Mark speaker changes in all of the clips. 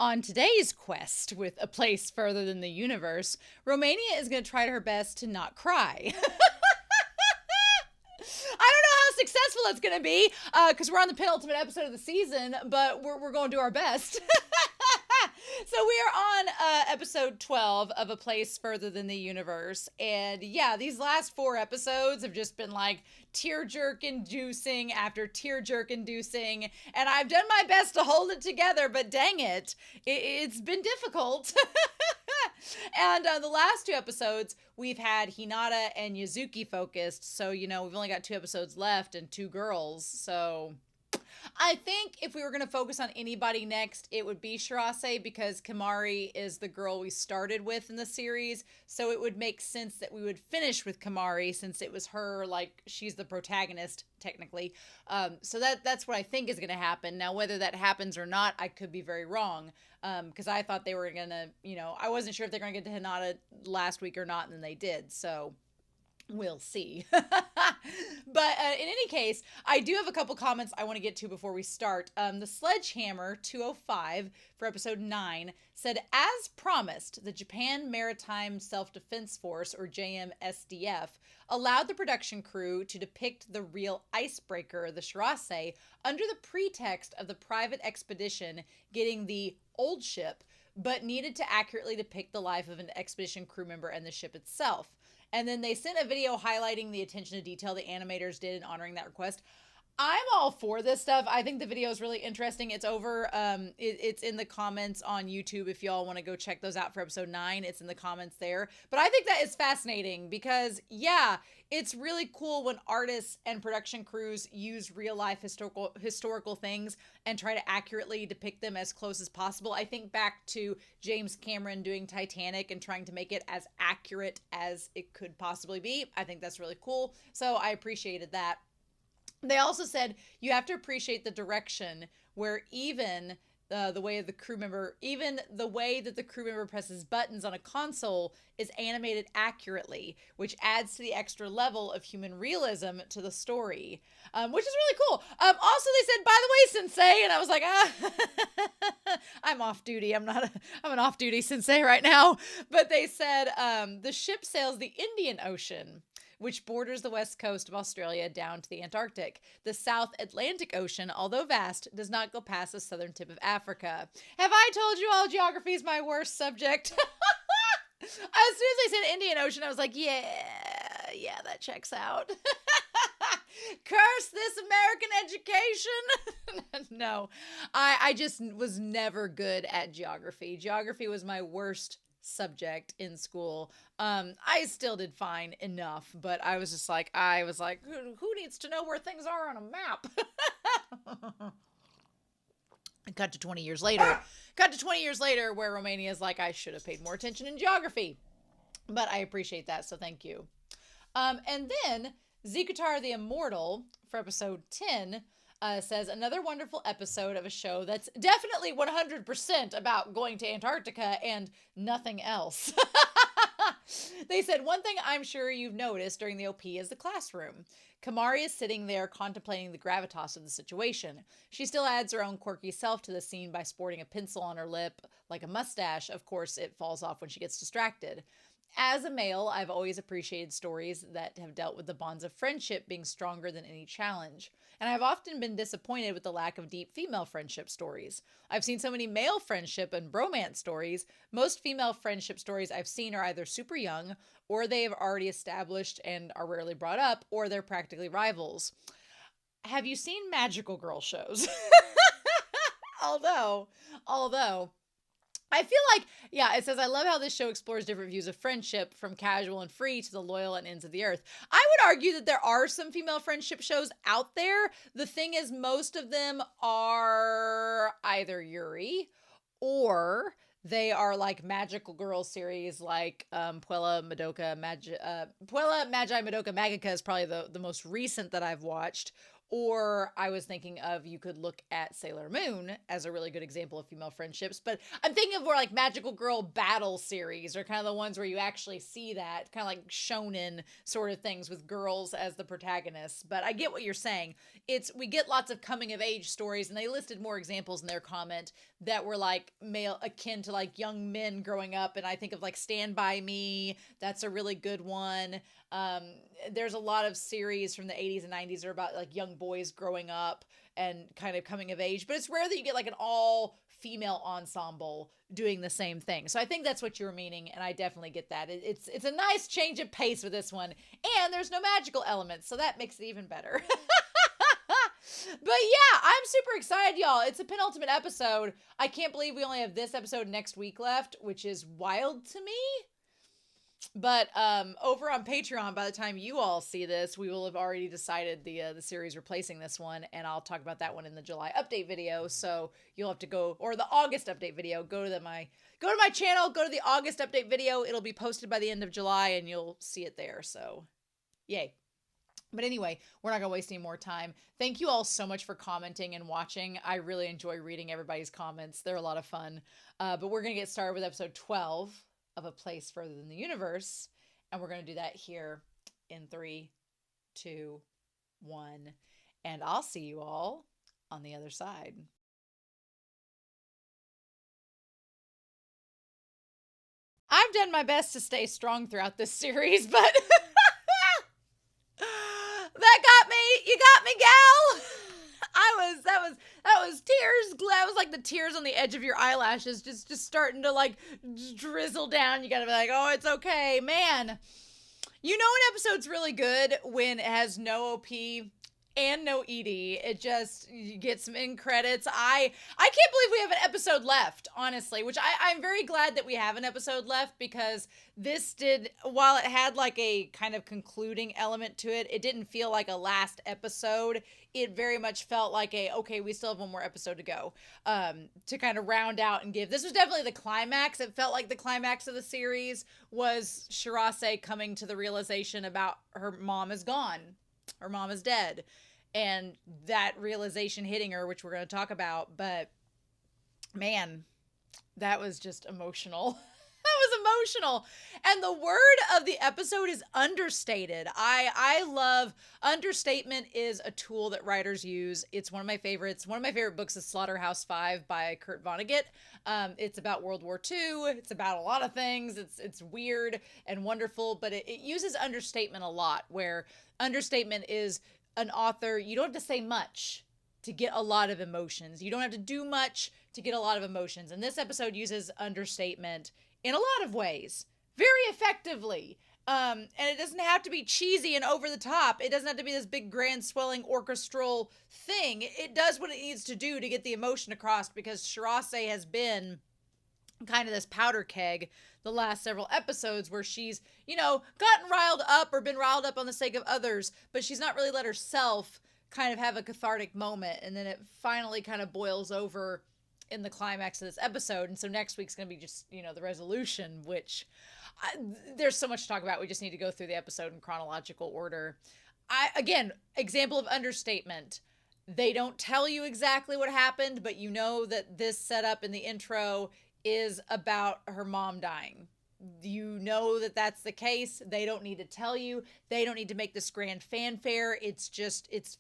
Speaker 1: On today's quest with A Place Further Than the Universe, Romania is going to try her best to not cry. I don't know how successful it's going to be because we're on the penultimate episode of the season, but we're going to do our best. So we are on episode 12 of A Place Further Than the Universe. And yeah, these last 4 episodes have just been like tear-jerk inducing after tear-jerk inducing. And I've done my best to hold it together, but dang it, it's been difficult. And the last 2 episodes, we've had Hinata and Yuzuki focused. So, we've only got 2 episodes left and 2 girls. So I think if we were going to focus on anybody next, it would be Shirase, because Kamari is the girl we started with in the series. So it would make sense that we would finish with Kamari, since it was her, like, she's the protagonist, technically. So that's what I think is going to happen. Now, whether that happens or not, I could be very wrong. Because I thought they were going to, I wasn't sure if they're going to get to Hinata last week or not, and then they did. So we'll see. But in any case, I do have a couple comments I want to get to before we start. The Sledgehammer 205 for episode 9 said, as promised, the Japan Maritime Self-Defense Force, or JMSDF, allowed the production crew to depict the real icebreaker, the Shirase, under the pretext of the private expedition getting the old ship, but needed to accurately depict the life of an expedition crew member and the ship itself. And then they sent a video highlighting the attention to detail the animators did in honoring that request. I'm all for this stuff. I think the video is really interesting. It's over. It's in the comments on YouTube. If y'all want to go check those out for episode 9, it's in the comments there. But I think that is fascinating because, yeah, it's really cool when artists and production crews use real life historical things and try to accurately depict them as close as possible. I think back to James Cameron doing Titanic and trying to make it as accurate as it could possibly be. I think that's really cool. So I appreciated that. They also said you have to appreciate the direction where even the way that the crew member presses buttons on a console is animated accurately, which adds to the extra level of human realism to the story, which is really cool. Also, they said, by the way, sensei, and I was like, I'm off duty. I'm an off-duty sensei right now. But they said the ship sails the Indian Ocean, which borders the west coast of Australia down to the Antarctic. The South Atlantic Ocean, although vast, does not go past the southern tip of Africa. Have I told you all geography is my worst subject? As soon as they said Indian Ocean, I was like, yeah, that checks out. Curse this American education. No, I just was never good at geography. Geography was my worst subject in school. I still did fine enough, but I was like, who needs to know where things are on a map? And cut to 20 years later where Romania is like, I should have paid more attention in geography, but I appreciate that. So thank you. And then Zikutar the Immortal for episode 10 says, another wonderful episode of a show that's definitely 100% about going to Antarctica and nothing else. They said, one thing I'm sure you've noticed during the OP is the classroom. Kamari is sitting there contemplating the gravitas of the situation. She still adds her own quirky self to the scene by sporting a pencil on her lip like a mustache. Of course, it falls off when she gets distracted. As a male, I've always appreciated stories that have dealt with the bonds of friendship being stronger than any challenge. And I've often been disappointed with the lack of deep female friendship stories. I've seen so many male friendship and bromance stories. Most female friendship stories I've seen are either super young, or they have already established and are rarely brought up, or they're practically rivals. Have you seen magical girl shows? Although, I feel like, yeah, it says, I love how this show explores different views of friendship, from casual and free to the loyal and ends of the earth. I would argue that there are some female friendship shows out there. The thing is, most of them are either Yuri, or they are like magical girl series like Puella Magi Madoka Magica is probably the most recent that I've watched. Or I was thinking of, you could look at Sailor Moon as a really good example of female friendships. But I'm thinking of more like magical girl battle series, or kind of the ones where you actually see that, kind of like shonen sort of things with girls as the protagonists. But I get what you're saying. We get lots of coming of age stories, and they listed more examples in their comment that were like male, akin to like young men growing up. And I think of like Stand By Me. That's a really good one. There's a lot of series from the 80s and 90s that are about like young boys growing up and kind of coming of age, but it's rare that you get like an all female ensemble doing the same thing. So I think that's what you were meaning, and I definitely get that. It's a nice change of pace with this one, and there's no magical elements, so that makes it even better. But yeah, I'm super excited, y'all. It's a penultimate episode. I can't believe we only have this episode next week left, which is wild to me. But over on Patreon, by the time you all see this, we will have already decided the series replacing this one, and I'll talk about that one in the July update video. So you'll have to go, or the August update video. Go to my channel, go to the August update video. It'll be posted by the end of July, and you'll see it there. So, yay. But anyway, we're not going to waste any more time. Thank you all so much for commenting and watching. I really enjoy reading everybody's comments. They're a lot of fun. But we're going to get started with episode 12 of A Place Further Than the Universe. And we're going to do that here in 3, 2, 1. And I'll see you all on the other side. I've done my best to stay strong throughout this series, but that got me. You got me, gal. That was tears. That was like the tears on the edge of your eyelashes just starting to like drizzle down. You gotta be like, oh, it's okay, man. You know an episode's really good when it has no OP and no ED. It just, you get some end credits. I can't believe we have an episode left, honestly, which I'm very glad that we have an episode left, because this did, while it had like a kind of concluding element to it, it didn't feel like a last episode. It very much felt like okay, we still have one more episode to go, to kind of round out and give. This was definitely the climax. It felt like the climax of the series was Shirase coming to the realization about her mom is gone. Her mom is dead, and that realization hitting her, which we're going to talk about. But man, that was just emotional. That was emotional. And the word of the episode is understated. I love understatement. Is a tool that writers use. It's one of my favorites. One of my favorite books is Slaughterhouse-Five by Kurt Vonnegut. It's about World War II. It's about a lot of things. It's weird and wonderful, but it uses understatement a lot, where understatement is an author, you don't have to say much to get a lot of emotions. You don't have to do much to get a lot of emotions. And this episode uses understatement in a lot of ways, very effectively. And it doesn't have to be cheesy and over the top. It doesn't have to be this big, grand, swelling, orchestral thing. It does what it needs to do to get the emotion across, because Shirase has been kind of this powder keg the last several episodes, where she's, gotten riled up or been riled up on the sake of others, but she's not really let herself kind of have a cathartic moment. And then it finally kind of boils over in the climax of this episode. And so next week's going to be just, the resolution, which there's so much to talk about. We just need to go through the episode in chronological order. Again, example of understatement. They don't tell you exactly what happened, but you know that this setup in the intro is about her mom dying. You know that that's the case. They don't need to tell you. They don't need to make this grand fanfare. It's just, it's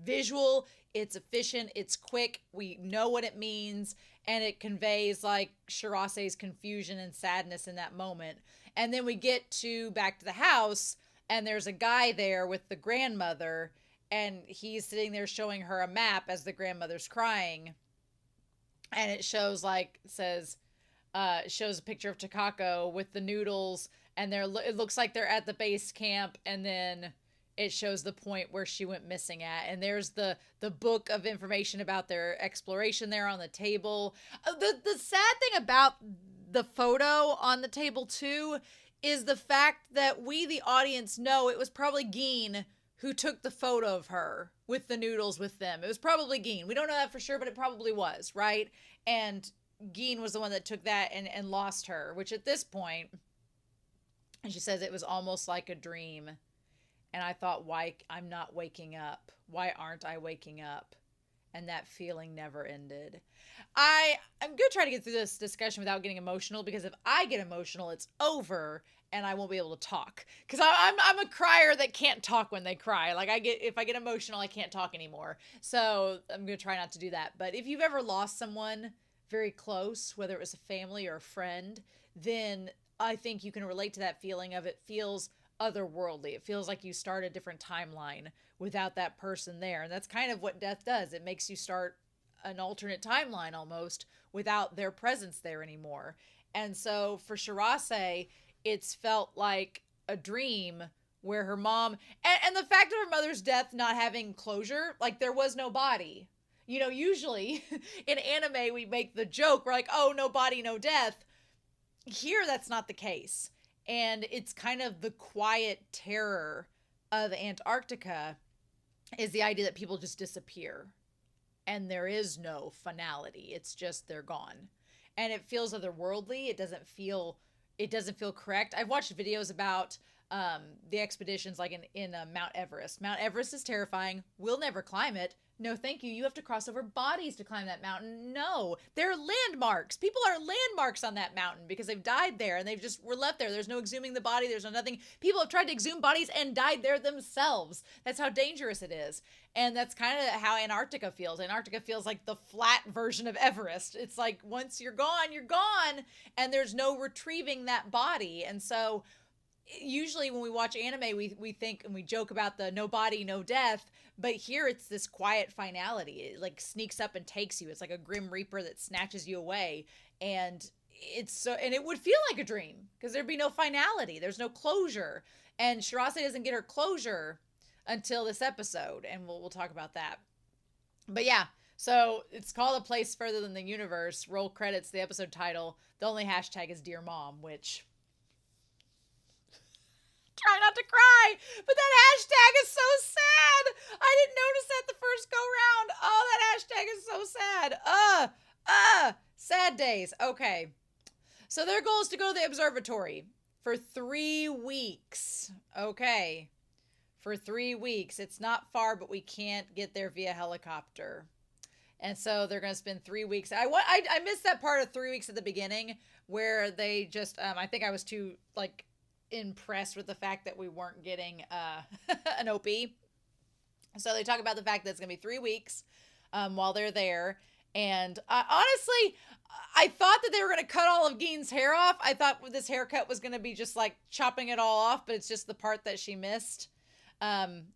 Speaker 1: visual, it's efficient, it's quick. We know what it means, and it conveys like Shirase's confusion and sadness in that moment. And then we get back to the house, and there's a guy there with the grandmother, and he's sitting there showing her a map as the grandmother's crying. And it shows shows a picture of Takako with the noodles, and it looks like they're at the base camp, and then it shows the point where she went missing at, and there's the book of information about their exploration there on the table. The sad thing about the photo on the table too is the fact that we, the audience, know it was probably Geen who took the photo of her with the noodles with them. It was probably Geen. We don't know that for sure, but it probably was, right? And Geen was the one that took that and lost her, which at this point, and she says it was almost like a dream. And I thought, why I'm not waking up? Why aren't I waking up? And that feeling never ended. I'm gonna try to get through this discussion without getting emotional, because if I get emotional, it's over and I won't be able to talk. Because I'm a crier that can't talk when they cry. Like if I get emotional, I can't talk anymore. So I'm gonna try not to do that. But if you've ever lost someone very close, whether it was a family or a friend, then I think you can relate to that feeling of, it feels otherworldly. It feels like you start a different timeline without that person there. And that's kind of what death does. It makes you start an alternate timeline almost without their presence there anymore. And so for Shirase, it's felt like a dream where her mom, and the fact of her mother's death not having closure, like there was no body. You know, usually in anime we make the joke, we're like, oh, no body, no death. Here that's not the case. And it's kind of the quiet terror of Antarctica, is the idea that people just disappear and there is no finality. It's just they're gone. And it feels otherworldly. It doesn't feel correct. I've watched videos about the expeditions like in Mount Everest. Mount Everest is terrifying. We'll never climb it. No, thank you. You have to cross over bodies to climb that mountain. No, there are landmarks. People are landmarks on that mountain because they've died there and they've just were left there. There's no exhuming the body. There's no nothing. People have tried to exhume bodies and died there themselves. That's how dangerous it is. And that's kind of how Antarctica feels. Antarctica feels like the flat version of Everest. It's like once you're gone, and there's no retrieving that body. And so usually when we watch anime, we think and we joke about the no body, no death, but here it's this quiet finality. It like sneaks up and takes you. It's like a grim reaper that snatches you away. And it would feel like a dream because there'd be no finality. There's no closure. And Shirase doesn't get her closure until this episode. And we'll talk about that. But yeah, so it's called A Place Further Than the Universe. Roll credits, the episode title. The only hashtag is Dear Mom, which... try not to cry, but that hashtag is so sad. I didn't notice that the first go round. Oh, that hashtag is so sad. Sad days. Okay. So their goal is to go to the observatory for 3 weeks. Okay. For 3 weeks. It's not far, but we can't get there via helicopter. And so they're going to spend 3 weeks. I missed that part of 3 weeks at the beginning where they just, I think I was too, like, impressed with the fact that we weren't getting an OP. So they talk about the fact that it's gonna be 3 weeks while they're there. And honestly, I thought that they were gonna cut all of Gein's hair off. I thought this haircut was gonna be just like chopping it all off, but it's just the part that she missed. And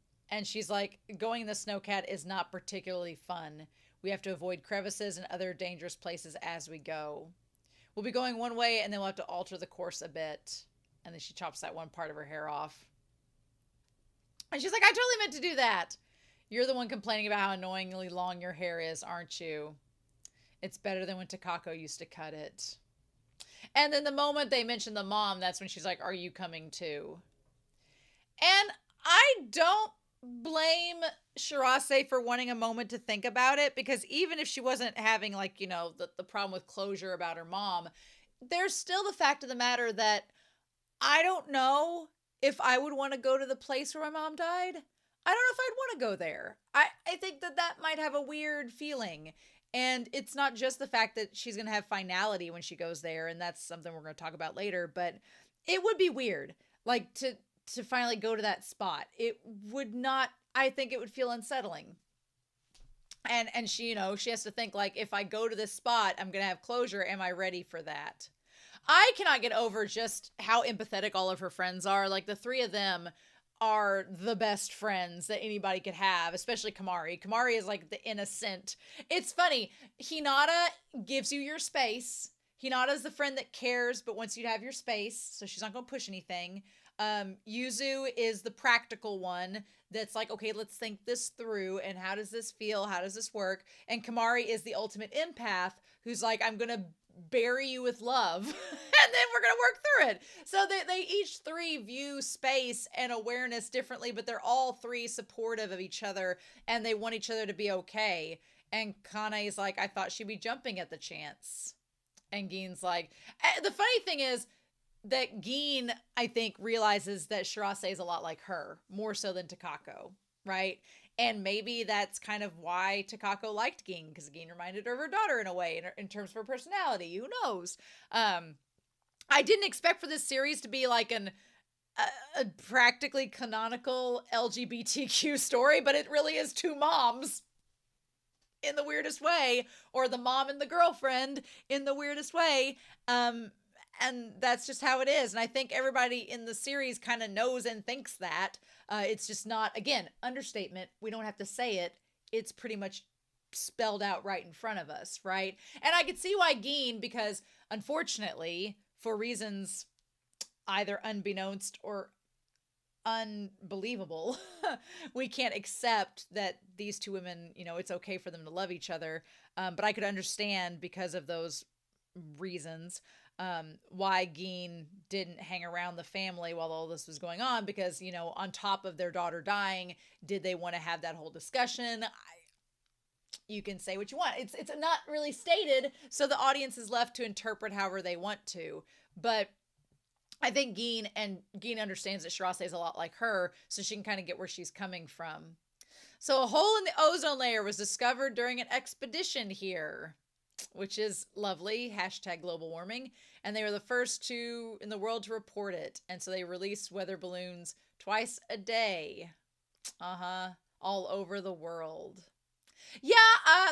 Speaker 1: she's like, going in the snowcat is not particularly fun. We have to avoid crevices and other dangerous places as we go. We'll be going one way and then we'll have to alter the course a bit. And then she chops that one part of her hair off. And she's like, I totally meant to do that. You're the one complaining about how annoyingly long your hair is, aren't you? It's better than when Takako used to cut it. And then the moment they mention the mom, that's when she's like, are you coming too? And I don't blame Shirase for wanting a moment to think about it, because even if she wasn't having like, you know, the problem with closure about her mom, there's still the fact of the matter that I don't know if I would want to go to the place where my mom died. I don't know if I'd want to go there. I think that might have a weird feeling. And it's not just the fact that she's going to have finality when she goes there, and that's something we're going to talk about later, but it would be weird, like, to finally go to that spot. It would not, I think it would feel unsettling. And she, you know, she has to think, like, if I go to this spot, I'm going to have closure. Am I ready for that? I cannot get over just how empathetic all of her friends are. Like, the three of them are the best friends that anybody could have, especially Kamari. Kamari is like the innocent. It's funny. Hinata gives you your space. Hinata is the friend that cares but wants you to have your space, so she's not going to push anything. Yuzu is the practical one that's like, okay, let's think this through, and how does this feel? How does this work? And Kamari is the ultimate empath who's like, I'm going to bury you with love and then we're gonna work through it. So they each three view space and awareness differently, but they're all three supportive of each other and they want each other to be okay. And Kane's like, I thought she'd be jumping at the chance. And Gein's like, the funny thing is, that Geen, I think, realizes that Shirase is a lot like her, more so than Takako, right? And maybe that's kind of why Takako liked Geen, because Geen reminded her of her daughter in a way, in terms of her personality. Who knows? I didn't expect for this series to be like a practically canonical LGBTQ story, but it really is two moms in the weirdest way, or the mom and the girlfriend in the weirdest way. And that's just how it is. And I think everybody in the series kind of knows and thinks that. It's just not, again, understatement. We don't have to say it. It's pretty much spelled out right in front of us, right? And I could see why Geen, because unfortunately, for reasons either unbeknownst or unbelievable, we can't accept that these two women, it's okay for them to love each other. But I could understand, because of those reasons, why Geen didn't hang around the family while all this was going on, because, on top of their daughter dying, did they want to have that whole discussion? You can say what you want. It's not really stated, so the audience is left to interpret however they want to. But I think Geen understands that Shirase is a lot like her, so she can kind of get where she's coming from. So a hole in the ozone layer was discovered during an expedition here, which is lovely. # global warming. And they were the first two in the world to report it. And so they released weather balloons twice a day. All over the world. Yeah,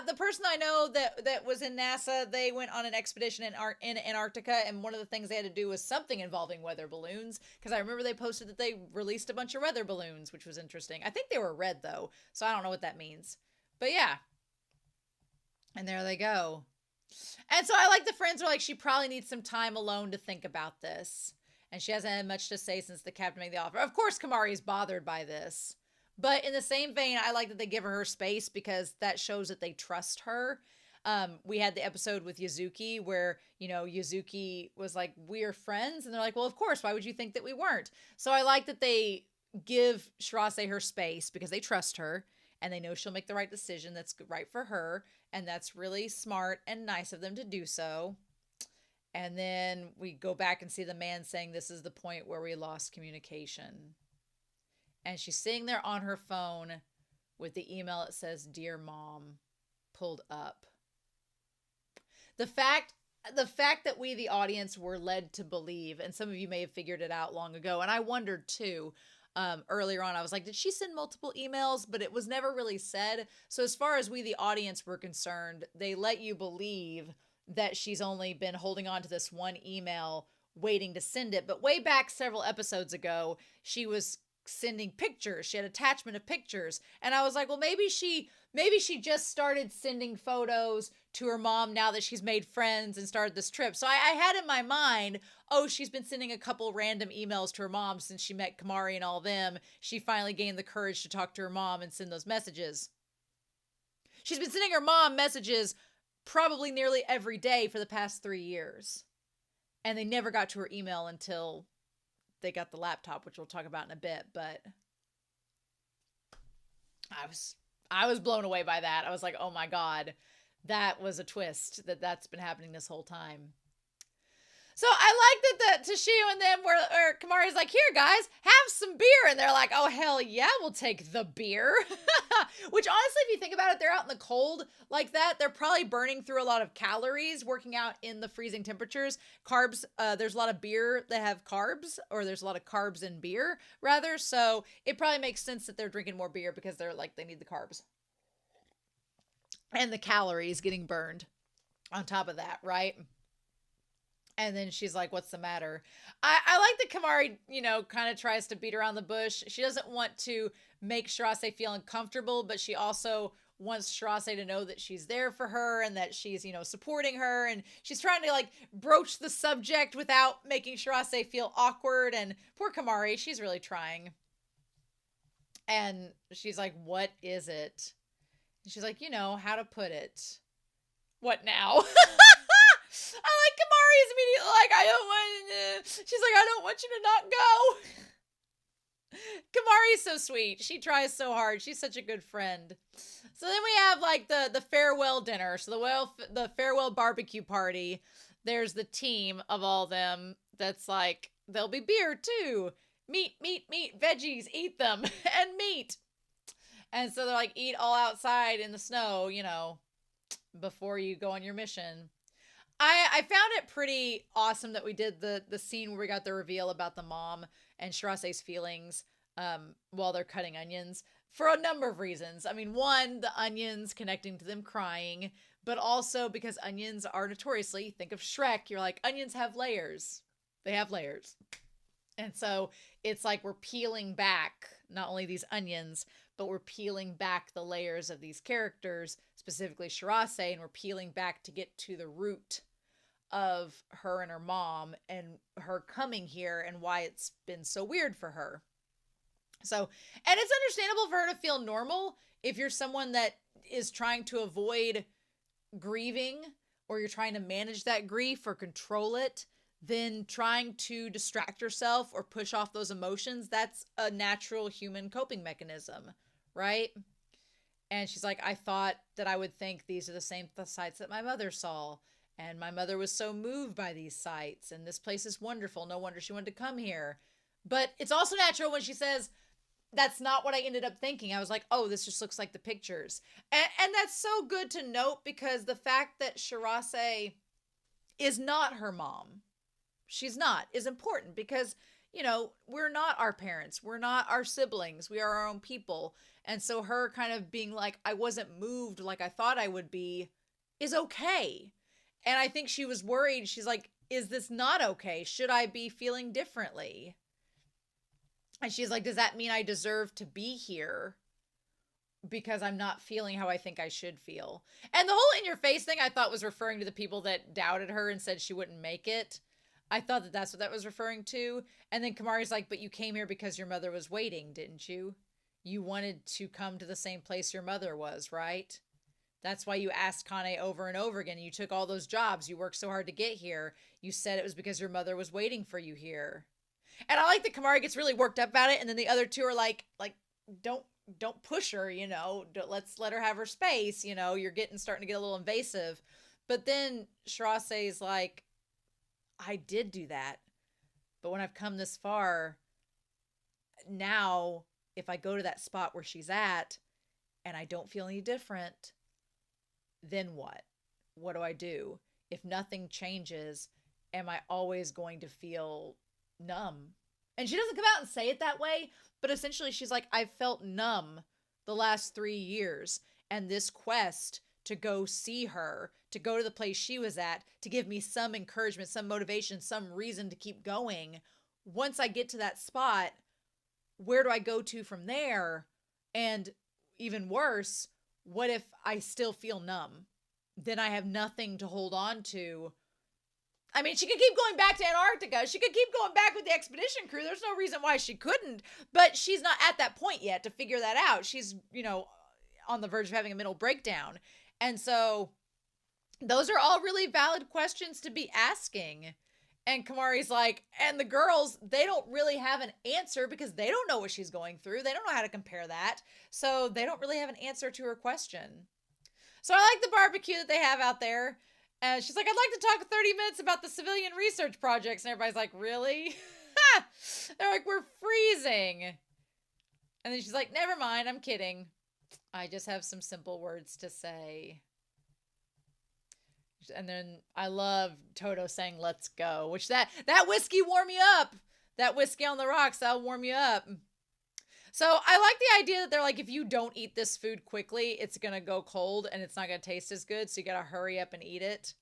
Speaker 1: the person I know that was in NASA, they went on an expedition in Antarctica, and one of the things they had to do was something involving weather balloons, because I remember they posted that they released a bunch of weather balloons, which was interesting. I think they were red, though, so I don't know what that means. But yeah. And there they go. And so I like the friends are like, she probably needs some time alone to think about this. And she hasn't had much to say since the captain made the offer. Of course, Kamari is bothered by this. But in the same vein, I like that they give her space, because that shows that they trust her. We had the episode with Yuzuki where, Yuzuki was like, we're friends. And they're like, well, of course, why would you think that we weren't? So I like that they give Shirase her space, because they trust her and they know she'll make the right decision that's right for her. And that's really smart and nice of them to do so. And then we go back and see the man saying, this is the point where we lost communication. And she's sitting there on her phone with the email that says, Dear Mom, pulled up. The fact that we, the audience, were led to believe, and some of you may have figured it out long ago, and I wondered too, earlier on, I was like, did she send multiple emails? But it was never really said. So as far as we, the audience, were concerned, they let you believe that she's only been holding on to this one email, waiting to send it. But way back several episodes ago, she was sending pictures. She had attachment of pictures. And I was like, well, maybe she just started sending photos to her mom now that she's made friends and started this trip. So I had in my mind, oh, she's been sending a couple random emails to her mom since she met Kamari and all them. She finally gained the courage to talk to her mom and send those messages. She's been sending her mom messages probably nearly every day for the past 3 years. And they never got to her email until they got the laptop, which we'll talk about in a bit. But I was blown away by that. I was like, oh my God, that was a twist that's been happening this whole time. So I like that the Toshio and them where Kamari's like, here guys, have some beer. And they're like, oh hell yeah, we'll take the beer. Which honestly, if you think about it, they're out in the cold like that. They're probably burning through a lot of calories working out in the freezing temperatures. Carbs, there's a lot of beer that have carbs, or there's a lot of carbs in beer rather. So it probably makes sense that they're drinking more beer, because they're like, they need the carbs. And the calories getting burned on top of that, right? And then she's like, what's the matter? I like that Kamari, kind of tries to beat around the bush. She doesn't want to make Shirase feel uncomfortable, but she also wants Shirase to know that she's there for her and that she's, supporting her. And she's trying to broach the subject without making Shirase feel awkward. And poor Kamari, she's really trying. And she's like, what is it? And she's like, how to put it. What now? I like Kamari's immediately like, she's like, I don't want you to not go. Kamari's so sweet. She tries so hard. She's such a good friend. So then we have the farewell dinner. So the farewell barbecue party. There's the team of all them. that's like, there'll be beer too. Meat, meat, meat, veggies, eat them, and meat. And so they're like, eat all outside in the snow, before you go on your mission. I found it pretty awesome that we did the scene where we got the reveal about the mom and Shirase's feelings while they're cutting onions for a number of reasons. I mean, one, the onions connecting to them crying, but also because onions are notoriously, think of Shrek, you're like, onions have layers. They have layers. And so it's like we're peeling back not only these onions, but we're peeling back the layers of these characters, specifically Shirase, and we're peeling back to get to the root of her and her mom and her coming here and why it's been so weird for her. So, and it's understandable for her to feel normal if you're someone that is trying to avoid grieving or you're trying to manage that grief or control it, then trying to distract yourself or push off those emotions, that's a natural human coping mechanism, right? And she's like, I thought that I would think these are the same sights that my mother saw. And my mother was so moved by these sights. And this place is wonderful. No wonder she wanted to come here. But it's also natural when she says, that's not what I ended up thinking. I was like, oh, this just looks like the pictures. And that's so good to note because the fact that Shirase is not her mom, she's not, is important because, we're not our parents. We're not our siblings. We are our own people. And so her kind of being like, I wasn't moved like I thought I would be is okay. And I think she was worried. She's like, is this not okay? Should I be feeling differently? And she's like, does that mean I deserve to be here because I'm not feeling how I think I should feel? And the whole in your face thing I thought was referring to the people that doubted her and said she wouldn't make it. I thought that that's what that was referring to. And then Kamari's like, but you came here because your mother was waiting, didn't you? You wanted to come to the same place your mother was, right? That's why you asked Kane over and over again. You took all those jobs. You worked so hard to get here. You said it was because your mother was waiting for you here. And I like that Kamari gets really worked up about it. And then the other two are like, don't push her, let's let her have her space. You're starting to get a little invasive. But then Shirase is like, I did do that. But when I've come this far, now if I go to that spot where she's at and I don't feel any different, then what? What do I do? If nothing changes, am I always going to feel numb? And she doesn't come out and say it that way, but essentially she's like, I've felt numb the last 3 years, and this quest to go see her, to go to the place she was at, to give me some encouragement, some motivation, some reason to keep going. Once I get to that spot, where do I go to from there? And even worse, what if I still feel numb? Then I have nothing to hold on to. I mean, she could keep going back to Antarctica. She could keep going back with the expedition crew. There's no reason why she couldn't, but she's not at that point yet to figure that out. She's, on the verge of having a mental breakdown. And so those are all really valid questions to be asking. And Kamari's like, and the girls, they don't really have an answer because they don't know what she's going through. They don't know how to compare that. So they don't really have an answer to her question. So I like the barbecue that they have out there. And she's like, I'd like to talk 30 minutes about the civilian research projects. And everybody's like, really? They're like, we're freezing. And then she's like, never mind, I'm kidding. I just have some simple words to say. And then I love Toto saying, let's go, which that whiskey warm you up. That whiskey on the rocks, that'll warm you up. So I like the idea that they're like, if you don't eat this food quickly, it's going to go cold and it's not going to taste as good. So you got to hurry up and eat it.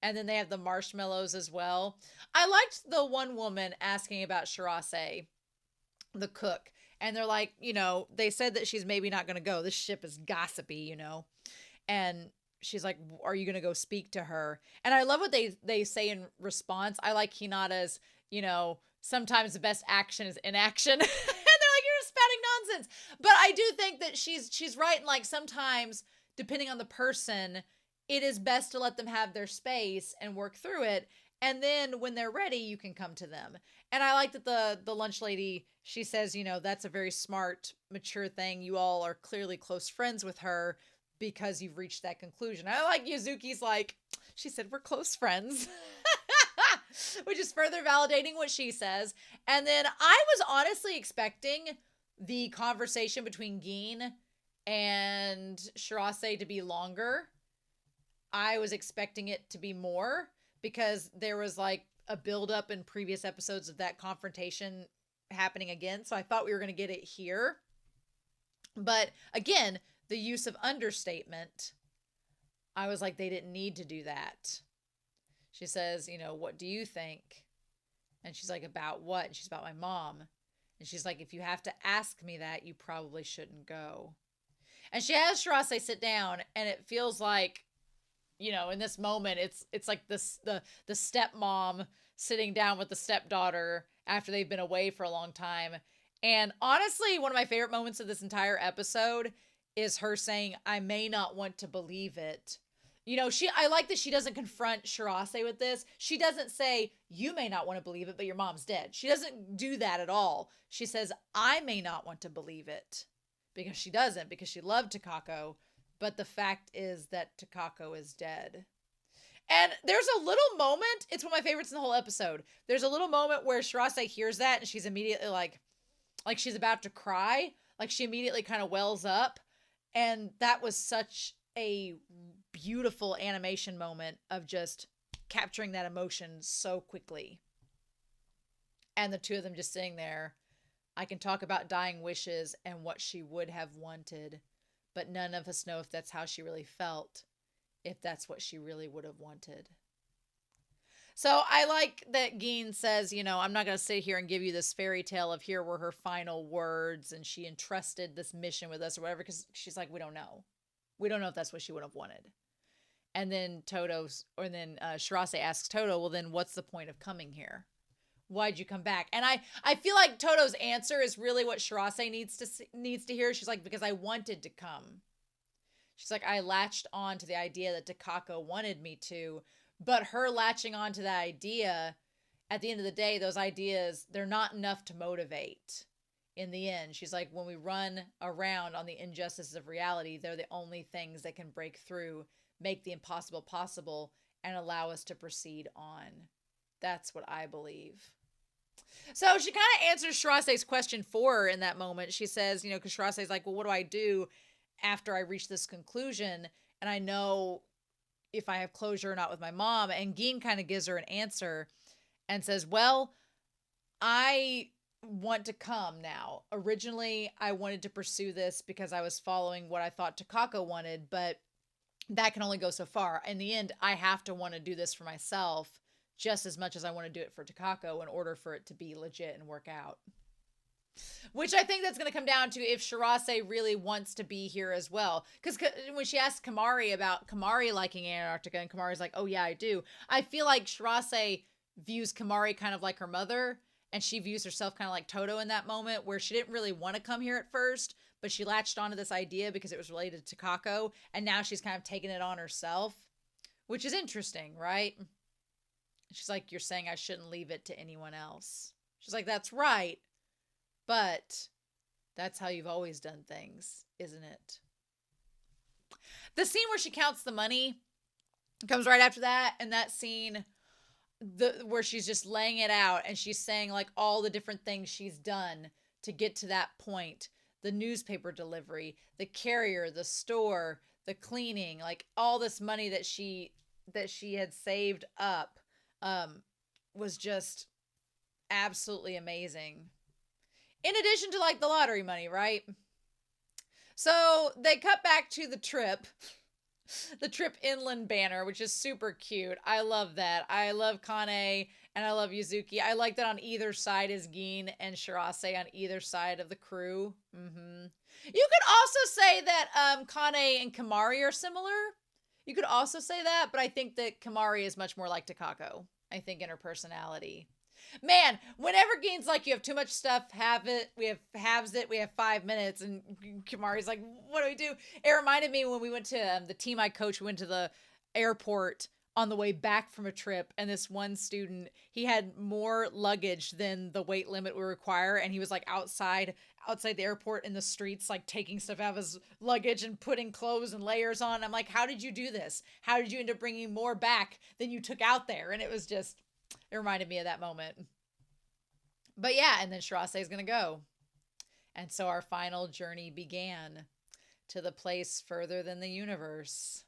Speaker 1: And then they have the marshmallows as well. I liked the one woman asking about Shirase, the cook. And they're like, they said that she's maybe not going to go. This ship is gossipy, And she's like, are you going to go speak to her? And I love what they say in response. I like Hinata's, sometimes the best action is inaction. And they're like, you're just spouting nonsense. But I do think that she's right. And like sometimes, depending on the person, it is best to let them have their space and work through it. And then when they're ready, you can come to them. And I like that the lunch lady, she says, that's a very smart, mature thing. You all are clearly close friends with her because you've reached that conclusion. I like Yuzuki's like, she said, we're close friends. which is further validating what she says. And then I was honestly expecting the conversation between Geen and Shirase to be longer. I was expecting it to be more because there was like a buildup in previous episodes of that confrontation happening again. So I thought we were going to get it here. But again, the use of understatement, I was like, they didn't need to do that. She says, you know, what do you think? And she's like, about what? And she's about my mom. And she's like, if you have to ask me that, you probably shouldn't go. And she has Shirase sit down, and it feels like, you know, in this moment, it's like this the stepmom sitting down with the stepdaughter after they've been away for a long time. And honestly, one of my favorite moments of this entire episode is her saying, I may not want to believe it. You know, I like that she doesn't confront Shirase with this. She doesn't say, you may not want to believe it, but your mom's dead. She doesn't do that at all. She says, I may not want to believe it. Because she doesn't, because she loved Takako. But the fact is that Takako is dead. And there's a little moment, it's one of my favorites in the whole episode. There's a little moment where Shirase hears that and she's immediately like she's about to cry. Like she immediately kind of wells up. And that was such a beautiful animation moment of just capturing that emotion so quickly. And the two of them just sitting there. I can talk about dying wishes and what she would have wanted, but none of us know if that's how she really felt, if that's what she really would have wanted. So I like that Geen says, you know, I'm not going to sit here and give you this fairy tale of here were her final words and she entrusted this mission with us or whatever, because she's like, we don't know. We don't know if that's what she would have wanted. And then Shirase asks Toto, well, then what's the point of coming here? Why'd you come back? And I feel like Toto's answer is really what Shirase needs to hear. She's like, because I wanted to come. She's like, I latched on to the idea that Takako wanted me to, but her latching on to that idea, at the end of the day, those ideas, they're not enough to motivate. In the end, she's like, when we run around on the injustices of reality, they're the only things that can break through, make the impossible possible, and allow us to proceed on. That's what I believe. So she kind of answers Shirase's question for her in that moment. She says, you know, because Shirase's like, well, what do I do after I reach this conclusion? And I know if I have closure or not with my mom. And Geen kind of gives her an answer and says, well, I want to come now. Originally, I wanted to pursue this because I was following what I thought Takako wanted, but that can only go so far. In the end, I have to want to do this for myself just as much as I want to do it for Takako in order for it to be legit and work out. Which I think that's going to come down to if Shirase really wants to be here as well. Because when she asked Kamari about Kamari liking Antarctica, and Kamari's like, oh yeah, I do. I feel like Shirase views Kamari kind of like her mother, and she views herself kind of like Toto in that moment, where she didn't really want to come here at first, but she latched onto this idea because it was related to Takako, and now she's kind of taken it on herself, which is interesting, right? She's like, you're saying I shouldn't leave it to anyone else. She's like, that's right. But that's how you've always done things, isn't it? The scene where she counts the money comes right after that. And that scene where she's just laying it out and she's saying like all the different things she's done to get to that point. The newspaper delivery, the carrier, the store, the cleaning, like all this money that she had saved up was just absolutely amazing. In addition to like the lottery money, right? So they cut back to the trip inland banner, which is super cute. I love that. I love Kane and I love Yuzuki. I like that on either side is Geen and Shirase on either side of the crew. Mm-hmm. You could also say that Kane and Kamari are similar. You could also say that, but I think that Kamari is much more like Takako. I think in her personality. Man, whenever Geen's like, you have too much stuff, have it, we have 5 minutes, and Kamari's like, what do we do? It reminded me when we went to, the team I coached went to the airport on the way back from a trip, and this one student, he had more luggage than the weight limit would require, and he was like outside the airport in the streets, like taking stuff out of his luggage and putting clothes and layers on. I'm like, how did you do this? How did you end up bringing more back than you took out there? And it was just, It reminded me of that moment. But yeah, and then Shirase is going to go. And so our final journey began to the place further than the universe.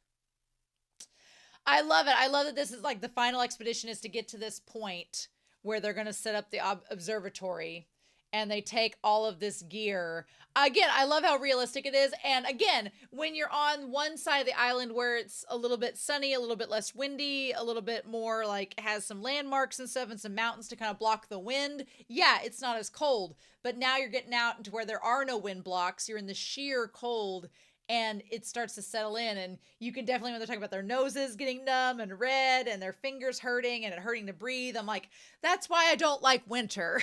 Speaker 1: I love it. I love that this is like the final expedition is to get to this point where they're going to set up the observatory and they take all of this gear. Again, I love how realistic it is. And again, when you're on one side of the island where it's a little bit sunny, a little bit less windy, a little bit more like has some landmarks and stuff and some mountains to kind of block the wind, yeah, it's not as cold. But now you're getting out into where there are no wind blocks. You're in the sheer cold and it starts to settle in. And you can definitely, when they're talking about their noses getting numb and red and their fingers hurting and it hurting to breathe, I'm like, that's why I don't like winter.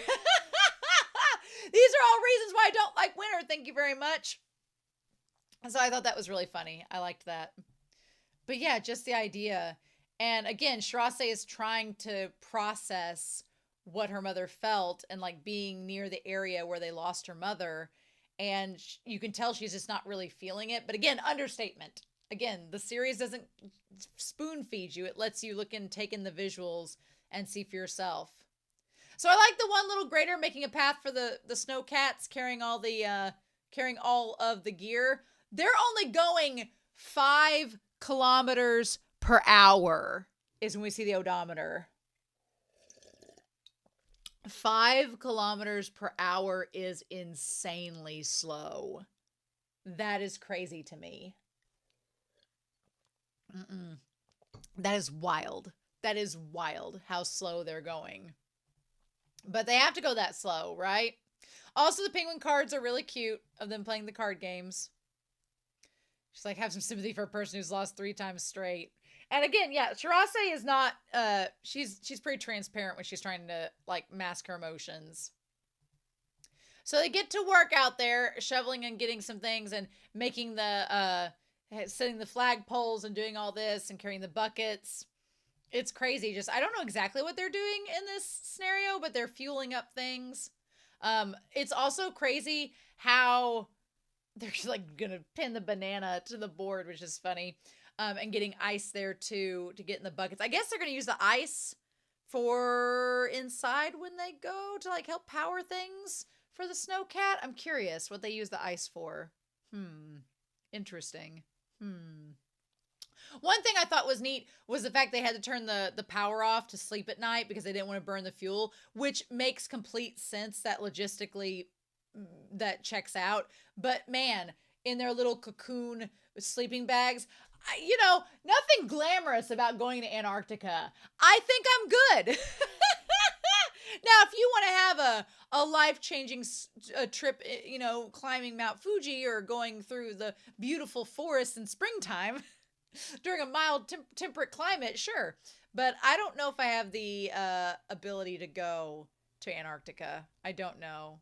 Speaker 1: These are all reasons why I don't like winter. Thank you very much. So I thought that was really funny. I liked that. But yeah, just the idea. And again, Shirase is trying to process what her mother felt and like being near the area where they lost her mother. And you can tell she's just not really feeling it. But again, understatement. Again, the series doesn't spoon feed you. It lets you look and take in the visuals and see for yourself. So I like the one little grader making a path for the snow cats carrying all of the gear. They're only going 5 kilometers per hour is when we see the odometer. 5 kilometers per hour is insanely slow. That is crazy to me. That is wild. That is wild how slow they're going. But they have to go that slow, right? Also, the penguin cards are really cute of them playing the card games. She's like, have some sympathy for a person who's lost 3 times straight. And again, yeah, Shirase is not, she's pretty transparent when she's trying to, like, mask her emotions. So they get to work out there, shoveling and getting some things and making setting the flag poles and doing all this and carrying the buckets. It's crazy. Just, I don't know exactly what they're doing in this scenario, but they're fueling up things. It's also crazy how they're just like going to pin the banana to the board, which is funny. And getting ice there too, to get in the buckets. I guess they're going to use the ice for inside when they go to like help power things for the snowcat. I'm curious what they use the ice for. Interesting. One thing I thought was neat was the fact they had to turn the power off to sleep at night because they didn't want to burn the fuel, which makes complete sense that logistically that checks out. But man, in their little cocoon sleeping bags, nothing glamorous about going to Antarctica. I think I'm good. Now, if you want to have a life-changing trip, climbing Mount Fuji or going through the beautiful forest in springtime during a mild temperate climate, sure. But I don't know if I have the ability to go to Antarctica. I don't know.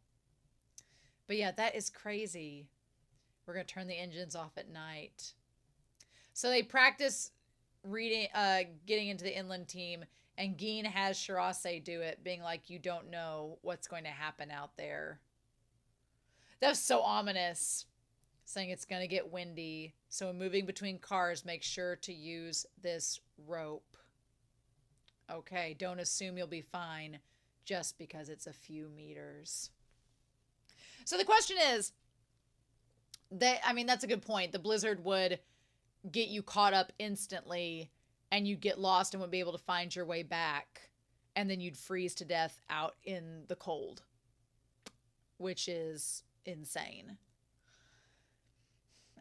Speaker 1: But yeah, that is crazy. We're going to turn the engines off at night. So they practice getting into the inland team, and Geen has Shirase do it, being like, you don't know what's going to happen out there. That was so ominous, saying it's going to get windy. So when moving between cars, make sure to use this rope. Okay, don't assume you'll be fine just because it's a few meters. So the question is, that's a good point. The blizzard would get you caught up instantly and you'd get lost and wouldn't be able to find your way back. And then you'd freeze to death out in the cold, which is insane.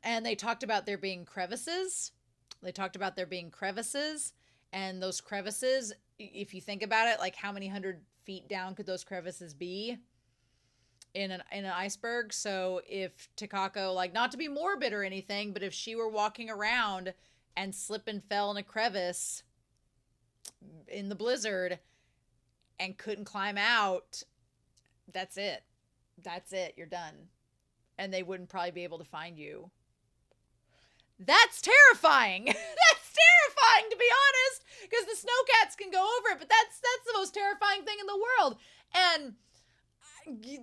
Speaker 1: And they talked about there being crevices. And those crevices, if you think about it, like how many 100 feet down could those crevices be in an iceberg? So if Takako, like, not to be morbid or anything, but if she were walking around and slip and fell in a crevice in the blizzard and couldn't climb out, that's it. You're done. And they wouldn't probably be able to find you. That's terrifying. That's terrifying, to be honest, because the snowcats can go over it, but that's the most terrifying thing in the world. And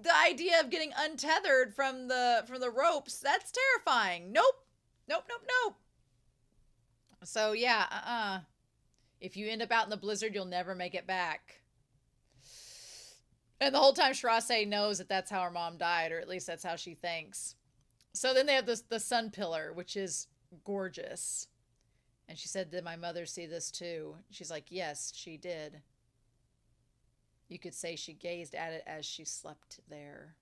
Speaker 1: the idea of getting untethered from the ropes, that's terrifying. Nope. So yeah, If you end up out in the blizzard, you'll never make it back. And the whole time Shirase knows that that's how her mom died, or at least that's how she thinks. So then they have the sun pillar, which is gorgeous. And she said, did my mother see this too? She's like, yes, she did. You could say she gazed at it as she slept there.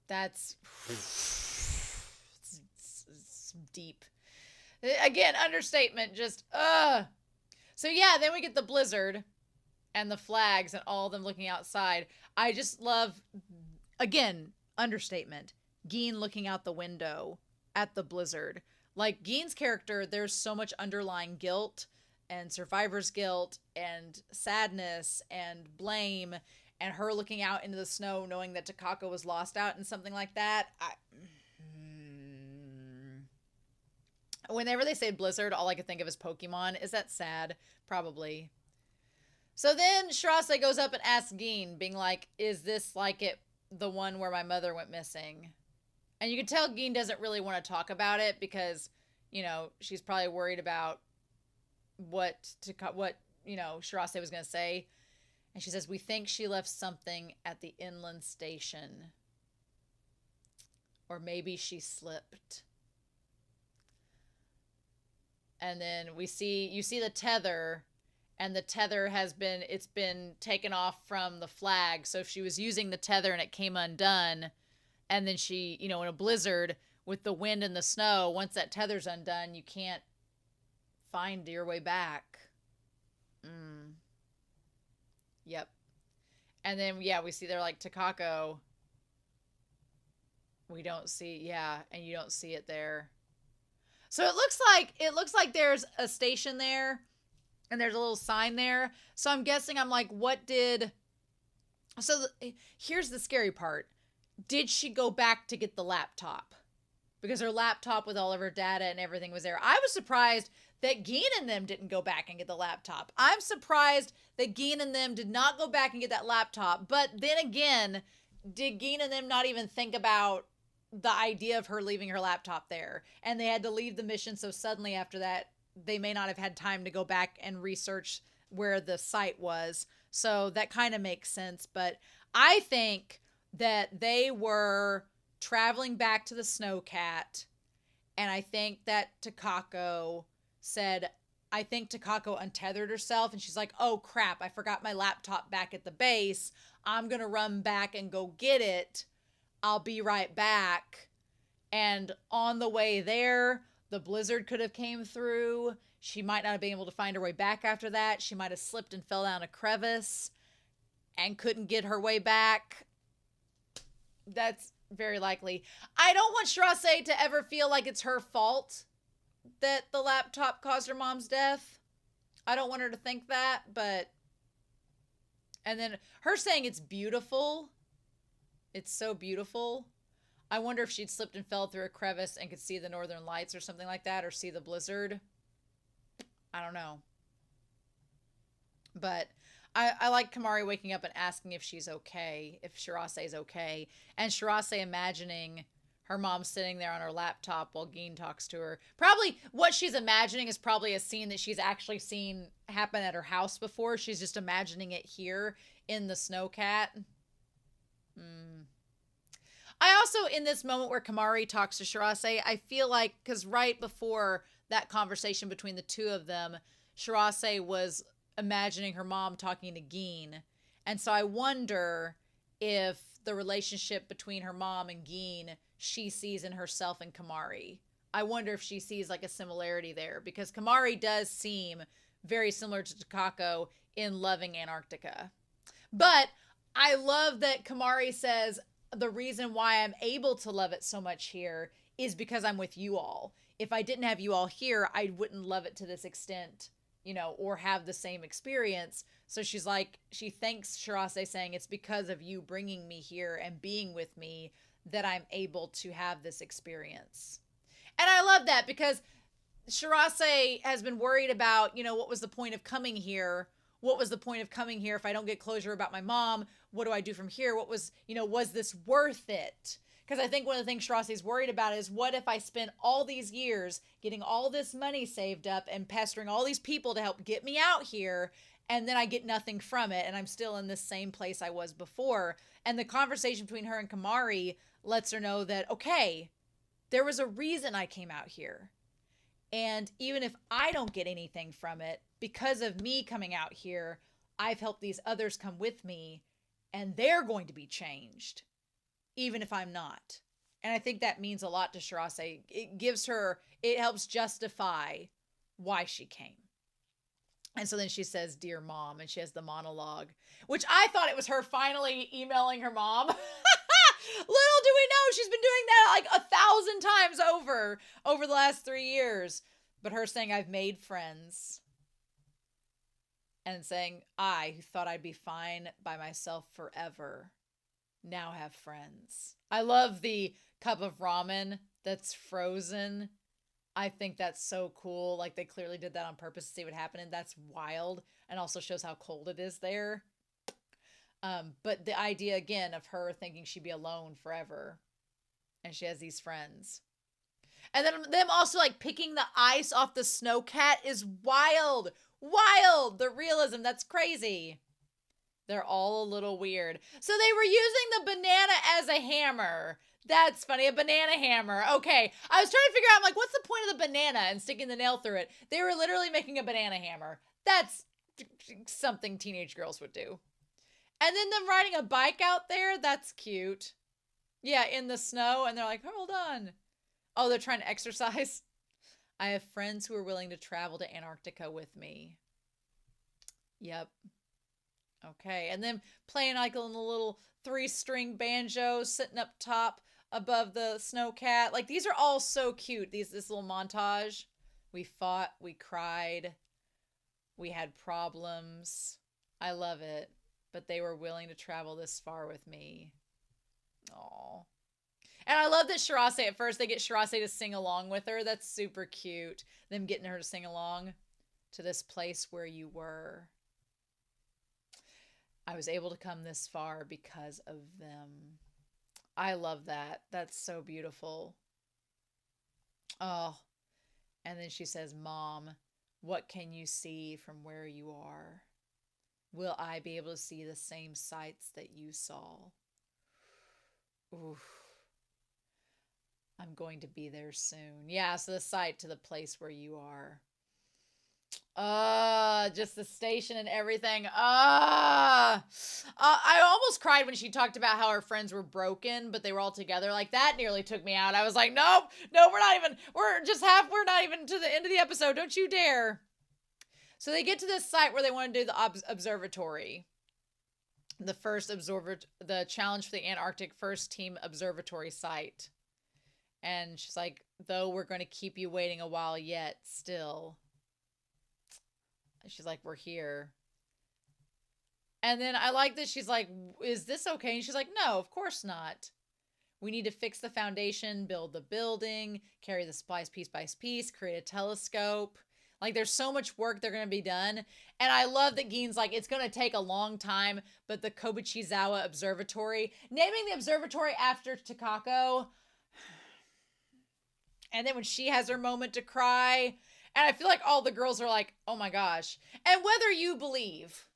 Speaker 1: That's it's deep. Again, understatement, just, So yeah, then we get the blizzard and the flags and all of them looking outside. I just love, again, understatement, Geen looking out the window at the blizzard. Like, Geen's character, there's so much underlying guilt and survivor's guilt and sadness and blame, and her looking out into the snow knowing that Takako was lost out and something like that. Whenever they say blizzard, all I can think of is Pokemon. Is that sad? Probably. So then Shirase goes up and asks Geen, being like, is this like it, the one where my mother went missing? And you can tell Geen doesn't really want to talk about it because, you know, she's probably worried about what Shirase was going to say. And she says, we think she left something at the inland station. Or maybe she slipped. And then you see the tether, and the tether it's been taken off from the flag. So if she was using the tether and it came undone, and then she, in a blizzard with the wind and the snow, once that tether's undone, you can't find your way back. Yep. And then, yeah, we see they're like, Takako. We don't see, and you don't see it there. So it looks like there's a station there, and there's a little sign there. So I'm guessing, here's the scary part. Did she go back to get the laptop? Because her laptop with all of her data and everything was there. I was surprised that Geen and them didn't go back and get the laptop. I'm surprised that Geen and them did not go back and get that laptop. But then again, did Geen and them not even think about the idea of her leaving her laptop there? And they had to leave the mission, so suddenly after that, they may not have had time to go back and research where the site was. So that kind of makes sense. But I think that they were traveling back to the Snowcat, and I think that Takako untethered herself, and she's like, oh crap, I forgot my laptop back at the base. I'm gonna run back and go get it. I'll be right back. And on the way there, the blizzard could have came through. She might not have been able to find her way back after that. She might have slipped and fell down a crevice and couldn't get her way back. That's very likely. I don't want Shirase to ever feel like it's her fault that the laptop caused her mom's death. I don't want her to think that, but... And then her saying it's beautiful. It's so beautiful. I wonder if she'd slipped and fell through a crevice and could see the northern lights or something like that, or see the blizzard. I don't know. But I like Kamari waking up and asking if she's okay, if Shirase's okay, and Shirase imagining her mom sitting there on her laptop while Geen talks to her. Probably what she's imagining is probably a scene that she's actually seen happen at her house before. She's just imagining it here in the Snowcat. I also, in this moment where Kamari talks to Shirase, I feel like, because right before that conversation between the two of them, Shirase was imagining her mom talking to Geen. And so I wonder if the relationship between her mom and Geen, she sees in herself and Kamari. I wonder if she sees like a similarity there, because Kamari does seem very similar to Takako in loving Antarctica. But I love that Kamari says, the reason why I'm able to love it so much here is because I'm with you all. If I didn't have you all here, I wouldn't love it to this extent, or have the same experience. So she's like, she thanks Shirase, saying it's because of you bringing me here and being with me that I'm able to have this experience. And I love that, because Shirase has been worried about, what was the point of coming here? What was the point of coming here if I don't get closure about my mom? What do I do from here? Was this worth it? Because I think one of the things Shirase's worried about is, what if I spend all these years getting all this money saved up and pestering all these people to help get me out here, and then I get nothing from it, and I'm still in the same place I was before. And the conversation between her and Kamari lets her know that, okay, there was a reason I came out here. And even if I don't get anything from it, because of me coming out here, I've helped these others come with me, and they're going to be changed, even if I'm not. And I think that means a lot to Shirase. It helps justify why she came. And so then she says, "Dear Mom," and she has the monologue, which I thought it was her finally emailing her mom. Little do we know she's been doing that like 1,000 times over the last 3 years. But her saying, "I've made friends," and saying, "I, who thought I'd be fine by myself forever, now have friends." I love the cup of ramen that's frozen. I think that's so cool. Like, they clearly did that on purpose to see what happened, and that's wild, and also shows how cold it is there. But the idea, again, of her thinking she'd be alone forever, and she has these friends. And then them also, like, picking the ice off the snow cat is wild. Wild! The realism, that's crazy. They're all a little weird. So they were using the banana as a hammer. That's funny, a banana hammer. Okay, I was trying to figure out, I'm like, what's the point of the banana and sticking the nail through it? They were literally making a banana hammer. That's something teenage girls would do. And then them riding a bike out there, that's cute. Yeah, in the snow, and they're like, hold on. Oh, they're trying to exercise. "I have friends who are willing to travel to Antarctica with me." Yep. Okay, and then playing like on the little 3-string banjo sitting up top above the snowcat. Like, these are all so cute. This little montage. We fought, we cried, we had problems. I love it. But they were willing to travel this far with me. Aww. And I love that Shirase, at first, they get Shirase to sing along with her. That's super cute. Them getting her to sing along. "To this place where you were. I was able to come this far because of them." I love that. That's so beautiful. Oh. And then she says, "Mom, what can you see from where you are? Will I be able to see the same sights that you saw?" Oof. "I'm going to be there soon." Yeah, so the sight to the place where you are. Just the station and everything. I almost cried when she talked about how her friends were broken, but they were all together. Like, that nearly took me out. I was like, nope, no, we're not even to the end of the episode. Don't you dare. So they get to this site where they want to do the observatory. The challenge for the Antarctic first team observatory site. And she's like, "Though we're going to keep you waiting a while yet, still." She's like, "We're here." And then I like that she's like, "Is this okay?" And she's like, "No, of course not. We need to fix the foundation, build the building, carry the supplies piece by piece, create a telescope." Like, there's so much work they're going to be done. And I love that Gein's like, it's going to take a long time, but the Kobuchizawa Observatory, naming the observatory after Takako. And then when she has her moment to cry, and I feel like all the girls are like, oh my gosh. And whether you believe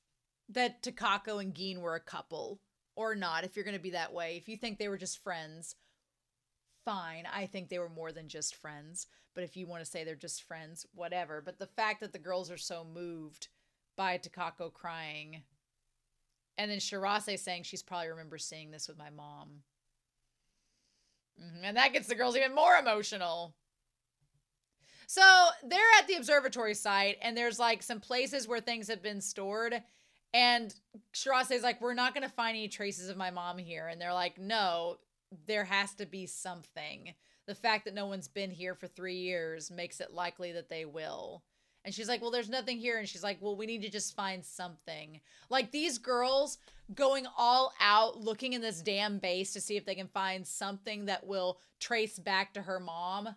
Speaker 1: that Takako and Gein were a couple or not, if you're going to be that way, if you think they were just friends, fine. I think they were more than just friends. But if you want to say they're just friends, whatever. But the fact that the girls are so moved by Takako crying, and then Shirase saying she's probably remembers seeing this with my mom. And that gets the girls even more emotional. So they're at the observatory site, and there's like some places where things have been stored. And Shirase's like, "We're not going to find any traces of my mom here." And they're like, "No, there has to be something. The fact that no one's been here for 3 years makes it likely that they will." And she's like, "Well, there's nothing here." And she's like, "Well, we need to just find something." Like, these girls going all out looking in this damn base to see if they can find something that will trace back to her mom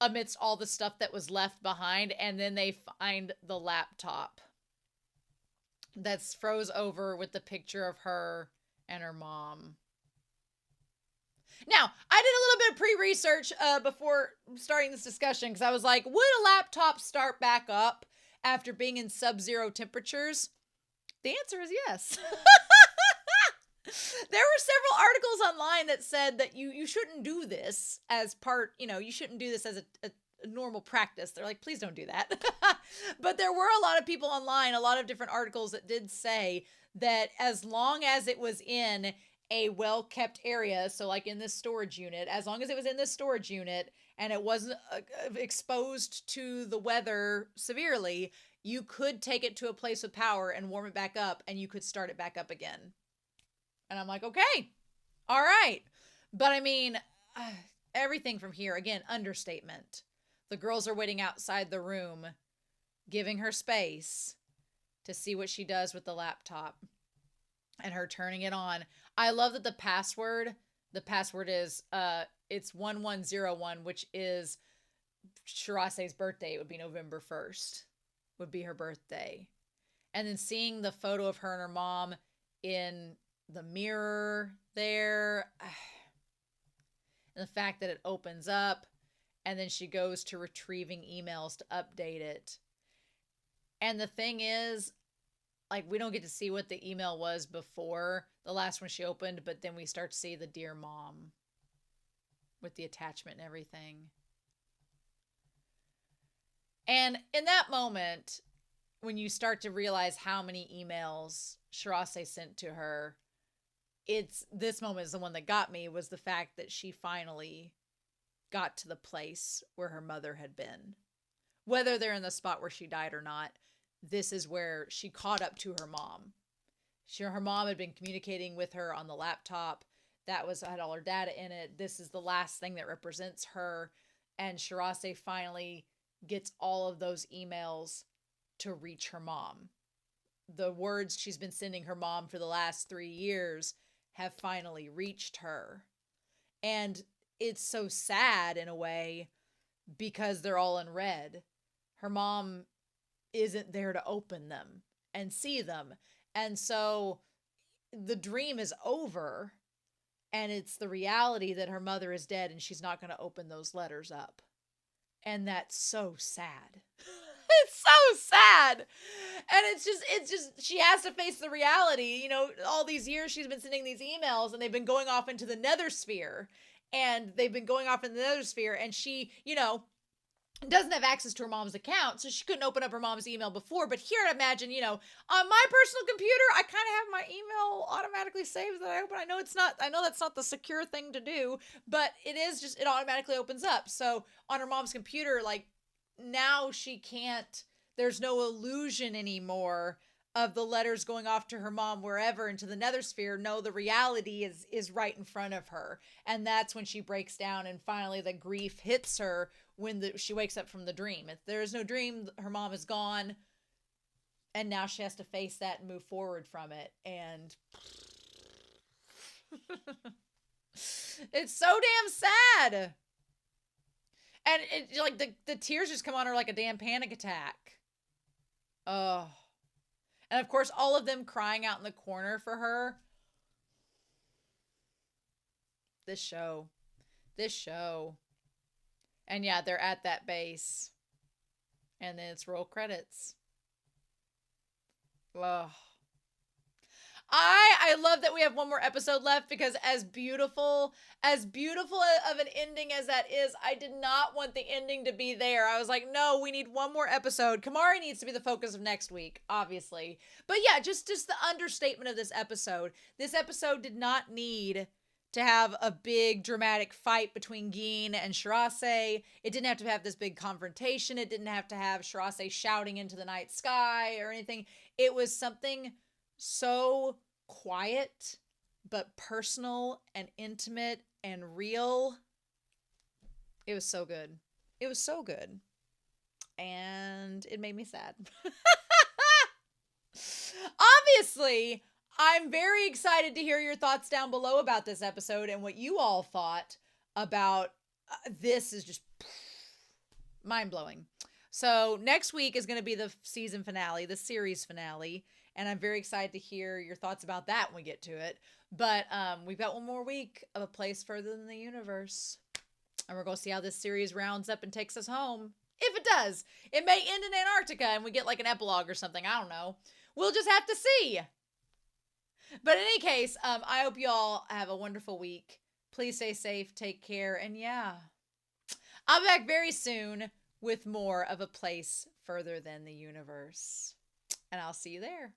Speaker 1: amidst all the stuff that was left behind. And then they find the laptop that's froze over with the picture of her and her mom. Now, I did a little bit of pre-research before starting this discussion because I was like, would a laptop start back up after being in sub-zero temperatures? The answer is yes. There were several articles online that said that you shouldn't do this as part, you shouldn't do this as a normal practice. They're like, please don't do that. But there were a lot of people online, a lot of different articles that did say that as long as it was in a well-kept area, so like in this storage unit, as long as it was in this storage unit and it wasn't exposed to the weather severely, you could take it to a place with power and warm it back up and you could start it back up again. And I'm like, okay, all right. But I mean, everything from here, again, understatement. The girls are waiting outside the room, giving her space to see what she does with the laptop and her turning it on. I love that the password is, it's 1101, which is Shirase's birthday. It would be November 1st, would be her birthday. And then seeing the photo of her and her mom in the mirror there, and the fact that it opens up and then she goes to retrieving emails to update it. And the thing is, like, we don't get to see what the email was before the last one she opened, but then we start to see the Dear Mom with the attachment and everything. And in that moment, when you start to realize how many emails Shirase sent to her, this moment is the one that got me, was the fact that she finally got to the place where her mother had been. Whether they're in the spot where she died or not, this is where she caught up to her mom. Her mom had been communicating with her on the laptop. That had all her data in it. This is the last thing that represents her. And Shirase finally gets all of those emails to reach her mom. The words she's been sending her mom for the last 3 years have finally reached her. And it's so sad in a way because they're all in red. Her mom isn't there to open them and see them. And so the dream is over, and it's the reality that her mother is dead and she's not going to open those letters up. And that's so sad. It's so sad. And it's just, she has to face the reality. All these years she's been sending these emails and they've been going off into the nether sphere. And she, doesn't have access to her mom's account, so she couldn't open up her mom's email before. But here, I'd imagine, on my personal computer, I kind of have my email automatically saved that I open. I know that's not the secure thing to do, but it is just, it automatically opens up. So on her mom's computer, like, now she can't, there's no illusion anymore of the letters going off to her mom wherever into the nether sphere. No, the reality is right in front of her. And that's when she breaks down and finally the grief hits her when she wakes up from the dream. If there is no dream, her mom is gone. And now she has to face that and move forward from it. And it's so damn sad. And it, like, the tears just come on her like a damn panic attack. Oh. And of course, all of them crying out in the corner for her. This show. And yeah, they're at that base. And then it's roll credits. Ugh. I love that we have one more episode left, because as beautiful of an ending as that is, I did not want the ending to be there. I was like, no, we need one more episode. Kamari needs to be the focus of next week, obviously. But yeah, just the understatement of this episode. This episode did not need to have a big dramatic fight between Gin and Shirase. It didn't have to have this big confrontation. It didn't have to have Shirase shouting into the night sky or anything. It was something so quiet but personal and intimate and real. It was so good. And it made me sad. Obviously, I'm very excited to hear your thoughts down below about this episode and what you all thought about this. Is just mind-blowing. So next week is going to be the season finale, the series finale, and I'm very excited to hear your thoughts about that when we get to it. But we've got one more week of A Place Further Than the Universe, and we're going to see how this series rounds up and takes us home. If it does, it may end in Antarctica and we get like an epilogue or something. I don't know. We'll just have to see. But in any case, I hope you all have a wonderful week. Please stay safe, take care, and yeah, I'll be back very soon with more of A Place Further Than the Universe. And I'll see you there.